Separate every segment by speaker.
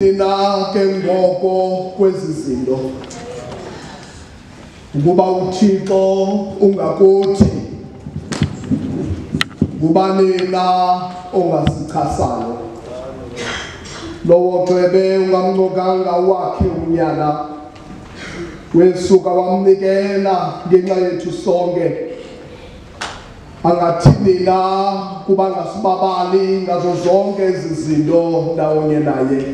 Speaker 1: Nina ke ngoko kwezi zinto ukuba uThixo ungakuthi ngubani na ongasichasayo lowo cebe ungamncokanga wakhe unyana wesuka wamnikela ngenxa yethu sonke angathini na kuba ngasibabali ngazo zonke ezi zinto ndawonye naye.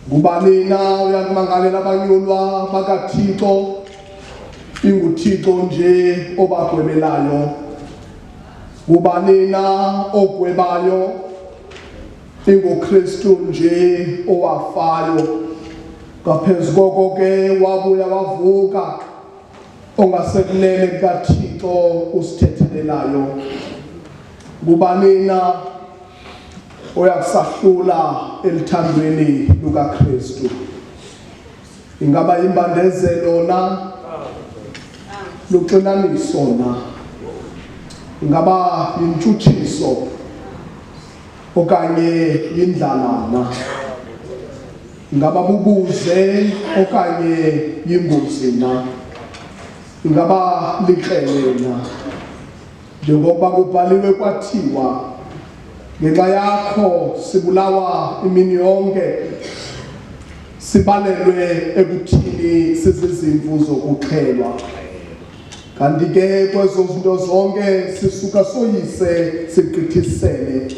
Speaker 1: Ngubani na uyakumangalela abanyulwa bakaThixo inguThixo nje obagwebelayo. Ngubani na ogwebayo inguKristu nje owafayo. Ngaphezu koko ke wabuya wavuka ongasekunene kukaThixo usithethelelayo. Ngubani na oyakusahlula elithandweni lukaKristu. Ingaba imbandezelo na luxinaniso na, ingaba yintshutshiso okanye yindlalana, ingaba bubuze okanye yingozi na, ingaba likrele na. Njengoba kubhaliwe kwathiwa ngenxa yakho sibulawa imini yonke, sibalelwe ekuthini sizizimvu zokuxhelwa. Kanti ke kwezo zinto zonke sisuka soyise sigqithisele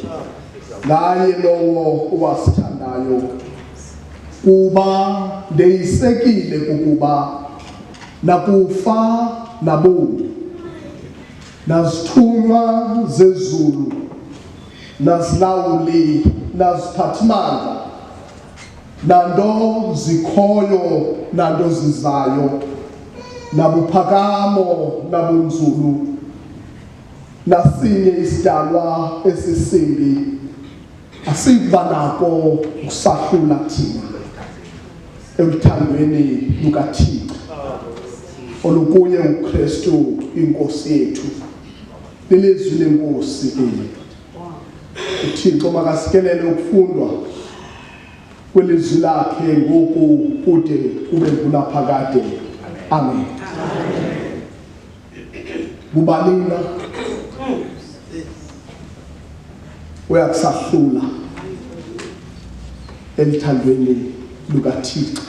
Speaker 1: ngaye lowo owasithandayo. Kuba ndeyisekile kukuba nakufa nabomi, nazithunywa zezulu, nazilawuli, naziphathimandla, nanto zikhoyo nanto zizayo, nabuphakamo nabunzulu, nasinye isidalwa esisimbi, asiva nako ukusahlula thina elithandweni lukaThixo olukuye uKristu inkosi yethu. Lilizwi lenkosi eli. uThixo makasikelele ukufundwa kwelizwi lakhe ngoku kude kube ngulaphakade. Amen. Ngubani na uyakusahlula elithandweni lukaThixo.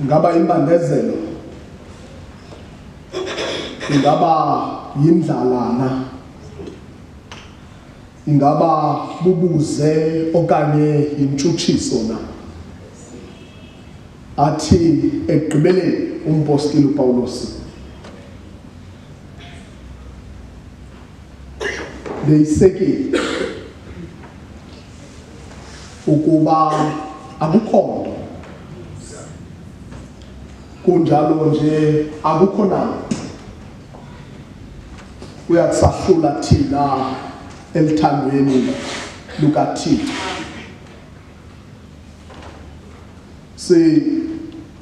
Speaker 1: Ingaba imbandezelo, ingaba yindlalana, ingaba bubuze okanye yintshutshiso na. Athi ekugqibeleni umpostoli uPawulos, ndeyisekile ukuba akukho nto, kunjalo nje akukho nanto uyakusahlula thina elithandweni lukaThixo.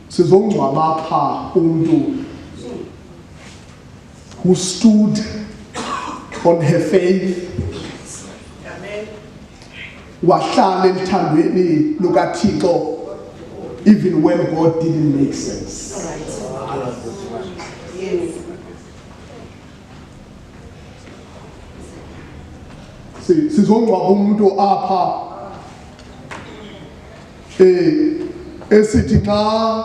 Speaker 1: Sizongcwaba apha umuntu who stood on her faith, wahlala elithandweni lukaThixo even when God didn't make sense. Sizongcwaba umuntu apha esithi xa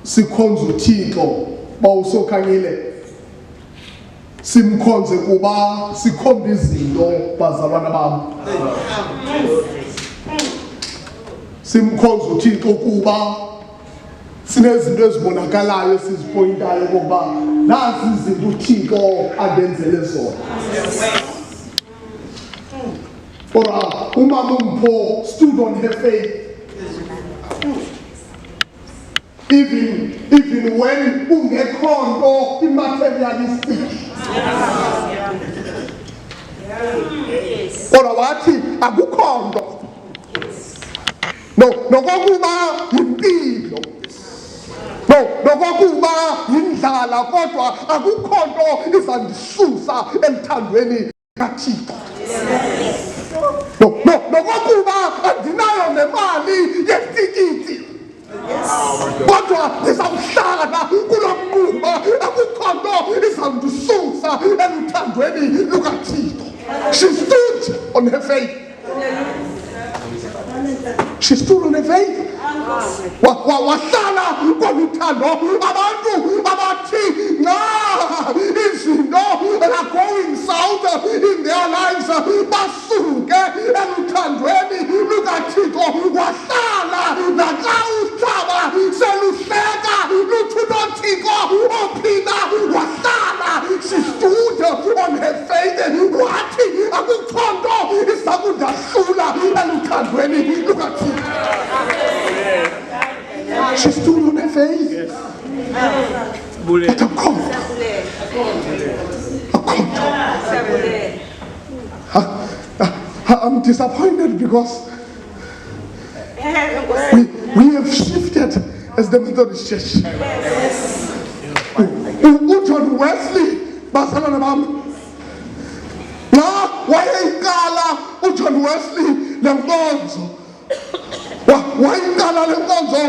Speaker 1: sikhonza uThixo bawusokhanyile simkhonze kuba sikhomba izinto bazalwana bam. Simkhonza uThixo kuba sinezinto ezibonakalayo sizipointayo kuba nazi izinto uThixo andenzele zona. Umama uMpho stood on her faith even when ungekho nto immaterialistic. Kodwa wathi akukho nto, nokokuba yimpilo, nokokuba yindlala, kodwa akukho nto izandisusa elithandweni kaThixo. Nokokuba faith. She stood on her faith. Wahlala komuthando abantu abathi izinto are going south in their lives basuke emthandweni lukaThixo wahlala naxa uhlaba seluhleka luthi unoThixo ophila wahlala. She stood on her faith wathi akukho nto izakundahlula emthandweni lukaThixo. She stood on her faith. But I'm disappointed because we have shifted as the Methodist Church. John Wesley, bazalwane bami, wayeyikala uJohn Wesley lenkonzo. Wayekala lenkonzo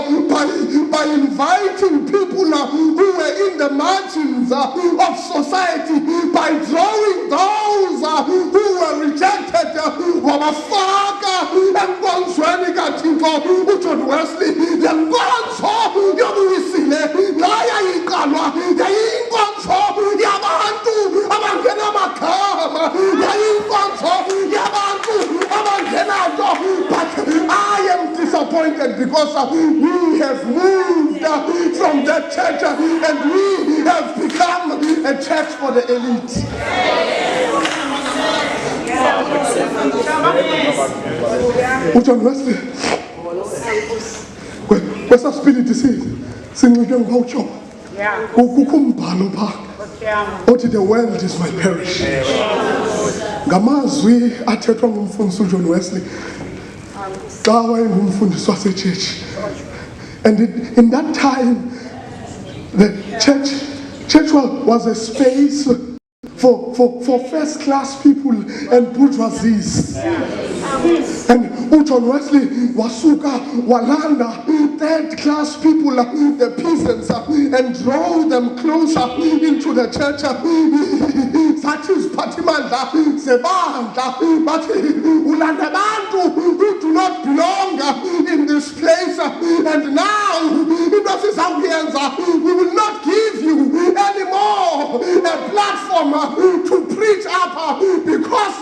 Speaker 1: by inviting people who were in the margins of society, by drawing those who were rejected, wabafaka enkonzweni kaThixo uJohn Wesley. Lenkonzo yobuwisile yayiqalwa yayinkonzo yabantu abangena amakhama, yayinkonzo yabantu abangenayo. But I am disappointed because we have moved from that church and we have become a church for the elite. John Wesley, where's spirit is singing voucher? The world is my parish. Ngamazwi athethwa ngumfundisi uJohn Wesley. And in that time, the church was a space for first-class people and bourgeoisies. And John Wesley wasuka walanda third-class people, the peasants, and draw them closer into the church. Such is Patimanda, Sebanda, but ulanda bantu who do not belong in this place. And now, we will not give you anymore a platform to preach up because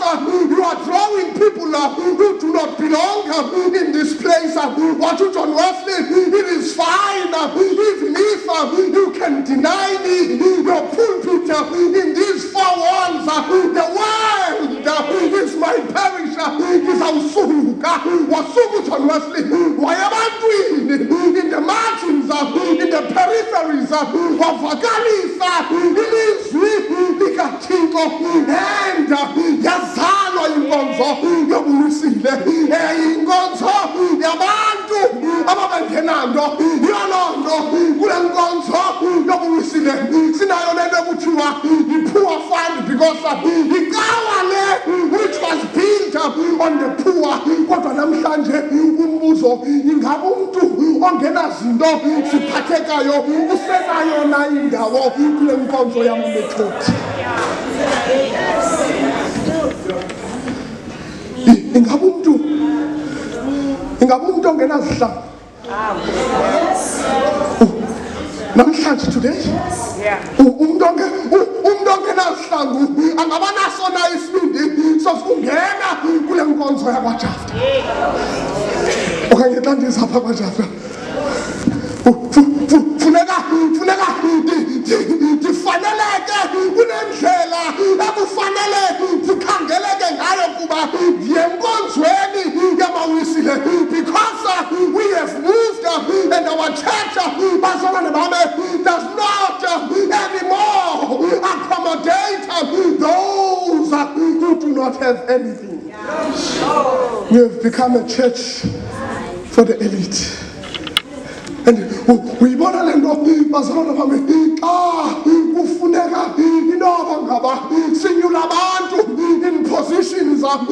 Speaker 1: you are drawing people who do not belong in this place. What you John Wesley, it is fine even if you can deny me your pulpit in these four walls. The world is my parish. Is Ausuka, Wasuku John Wesley, Wayabantwin in the margins, in the peripheries of Vagalisa, it is Likatiko and Yazalo Ingonzo, Yoburisile, Ingonzo, Yabantu, Ababenkenando, Yolondo, Gulangonzo, Yoburisile, Sinayonenda Mutua, the poor fund because the Gawale, which was built on the poor, what namhlanje umbuzo ingabuntu ongena zinto siphathekayo usenayo na indawo kule nkonzo yami methodi. Ingabuntu ongena zihlangu. Namhlanje today, umuntu ongena zihlangu angabanaso na isibindi sokungena kule nkonzo yakwaJafta. Okanye xa ndizapha kwaJafta funeka ndifaneleke kunendlela ekufanele ndikhangeleke ngayo kuba ndiyenkonzweni yamawisile because we have moved and our church bazalwane bami does not anymore accommodate those who do not have anything. We have become a church for the elite. And we want to learn bazalwane bami kufuneka inoba ngaba sinyula abantu in positions of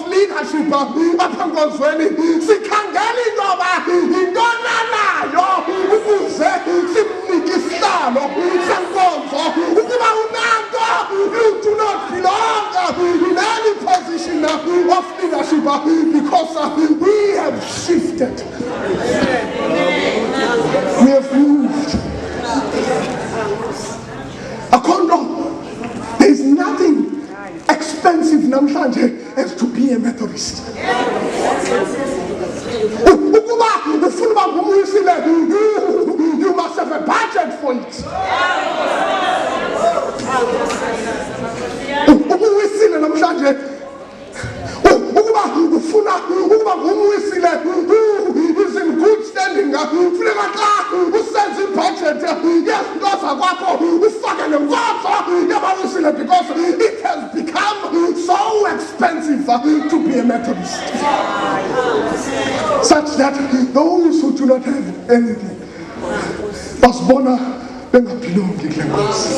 Speaker 1: leadership apha nkonzweni sikhangela intoba intona nayo ukuze simnike isihlalo senkonzo ukuba unanto you do not belong in any position position of leadership because we have shifted. We have moved. Akondo, there is nothing expensive namhlanje as to be a Methodist. You must have a budget for it. Is in good standing. Because it has become so expensive to be a Methodist, such that those who do not have anything basibona bengaphilongi kule nkonzo,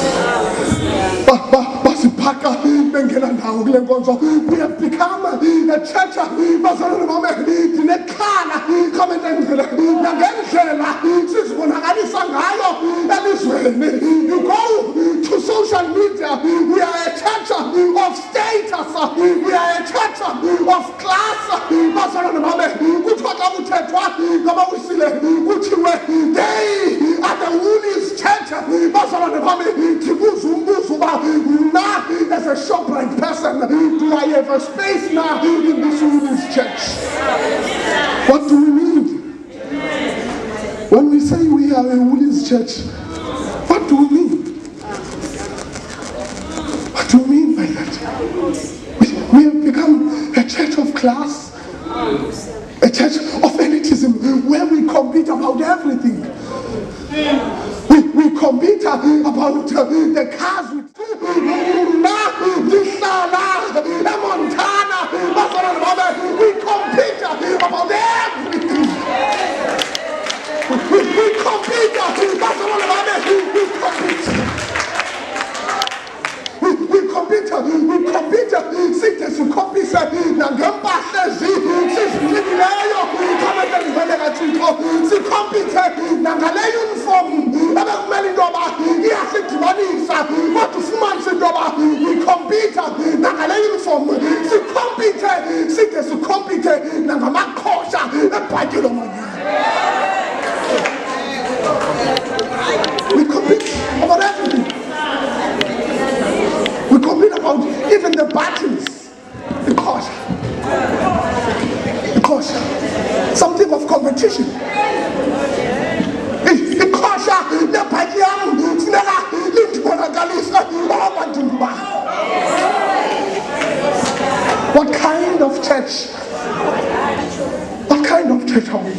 Speaker 1: basipaka bengena ndawo kule nkonzo. We have become a church bazalwane bami ndinekhala khamendenzela nangendlela sizibonakalisa ngayo elizweni. You go to social media, we are a church of status, we are a church of class. Bazalwane bami kuthiwa xa kuthethwa ngabawisile kuthiwe they are the woolies church. Bazalwane bami ndibuza umbuzo uba mna as a ShopRite person, do I have a space now in this women's church? What do we mean? When we say we are a women's church, what do we mean? What do we mean by that? We have become a church of class, a church of elitism, where we compete about everything. We compete about the cars with Montana. We compete about everything. We compete. We compete. Sithe sikhombise nangempahla sizivinileyo khamele ngivele kaThixo. Sikhombise nangale uniform ebekumele into yoba iyasidibanisa kodwa ufumanise into yoba we compete nangale uniform. Sikhombise sithe sikhombise nangamaqhosha ebhayibhile omanyana. We compete about everything. We compete about even the battles. Because something of competition. What kind of church? What kind of church are we?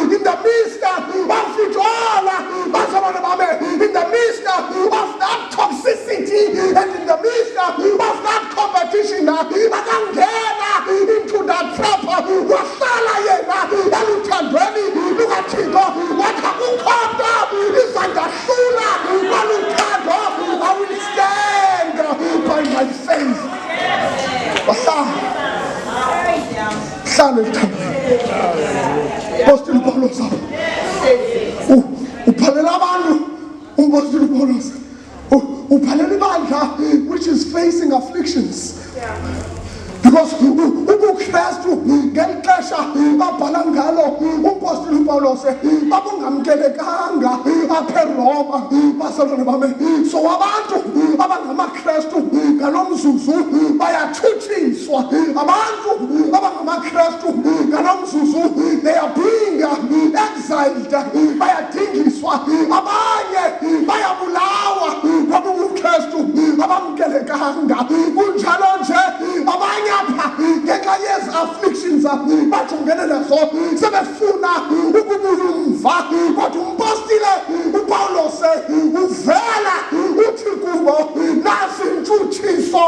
Speaker 1: In the midst of it all, in the midst of that toxicity and in the midst of that competition, akangena into that trap. Wahlala yena eluthandweni lukaThixo wathi akukhona izandahlula kwaluthando. I will stand by my faith. Hlala eluthandweni. Apostoli Paulos uphalela abantu, umpostoli Paulos uphalela ibandla which is facing afflictions. Because ubuKristu ngeli xesha abhala ngalo umpostoli Paulos babungamkelekanga apha eRoma. Bazalwane bami, so abantu abangamaKristu ngalo mzuzu bayathutshiswa. Abantu abangamaKristu ngalo mzuzu they are being exiled, bayadingiswa. Abanye bayabulawa ngoba uKristu abamkelekanga. Kunjalo nje abanye apha ngenxa yezi afflictions bajongene nazo sebefuna ukubuya umva, kodwa umpostile uPaulos uvela uthi kubo nasi intshutshiso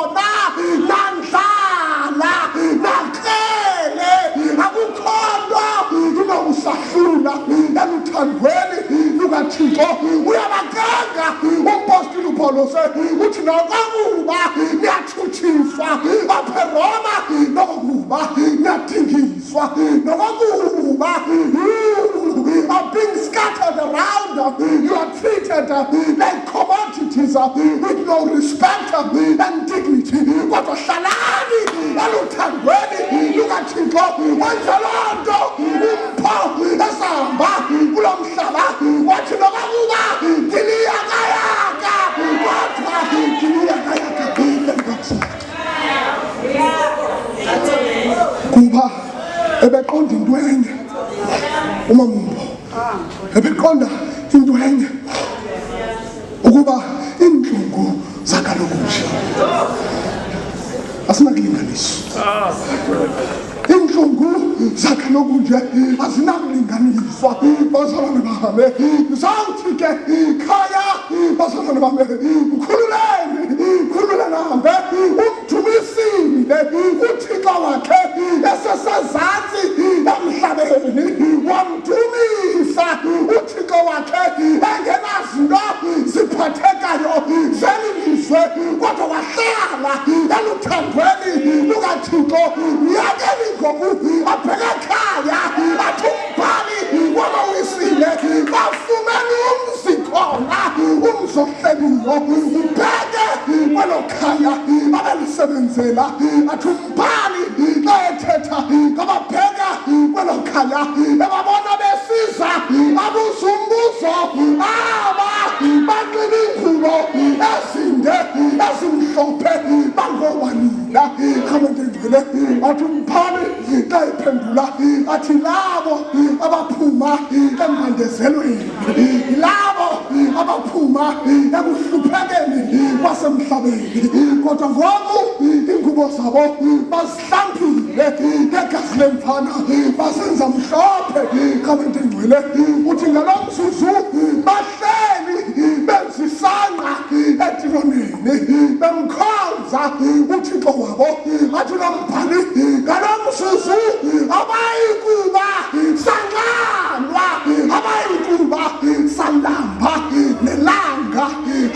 Speaker 1: nandlala naqele akukhona unokusahlula eluthandweni lukaThixo. Uyabakanga umpostile uPaulos uthi nokokuba niyathutshiswa apha eRoma, nokokuba niyadingiswa, nokokuba are being scattered around. You are treated like commodities with no respect and dignity. Kodwa hlalani eluthandweni lukaThixo, wenza loo nto umpho esahamba kulo mhlaba, wathi nokuba ndiliyakayaka kodwa ndiliyakayaka enkosi. Kuba ebeqonda into enye uMambo, ebeqonda into enye ukuba iintlungu zakalokunje asinakulinganiswa. Iintlungu zakalokunje azinakulinganiswa. Bazalwane bami, ndizawuthi ke khaya, bazalwane bami, mkhululeni hambe umdumisile uThixo wakhe esesezantsi emhlabeni, wamdumisa uThixo wakhe engenazinto ziphathekayo zeli lizwe, kodwa wahlala eluthandweni lukaThixo. Yakeli ngoku abheka ekhaya athi umbhali wabawisile bafumene umzi khona, umzi ohleliyo. Ubheke kwelo khaya abelisebenzela, athi umbhali xa ethetha ngababheka kwelo khaya ebabona besiza abuza umbuzo, aba banxiba iingubo ezinde ezimhlophe bangobanina. Khamendengcwele athi umbhali xa ephendula athi labo abaphuma embandezelweni, labo abaphuma ekuhluphekeni kwasemhlabeni, kodwa ngoku iingubo zabo bazihlambile ngegazi lemfana, basenza mhlophe. Khamendengcwele uthi ngalo mzuzu bahleli benzisangqa etiloneni bemkhonza uThixo wabo. Athi nombhali ngalo mzuzu abayikuba sanqalwa, abayikuba salamba nelanga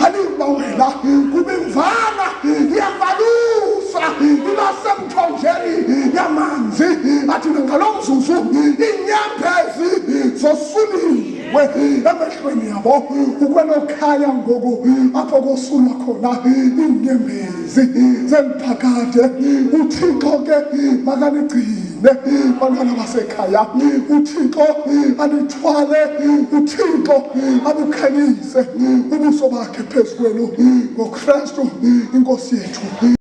Speaker 1: alibawela kuba imvana iyavalusa iba semthonjeni yamanzi. Athi ngalo mzuzu iinyembezi zosuliwe emehlweni yabo. Ukwelo khaya ngoku apho kosulwa khona iinyembezi zeliphakade. uThixo ke makaligcine bantwana basekhaya, uThixo alithwale, uThixo abukhanyise ubuso bakhe phezu kwenu ngoKristu inkosi yethu.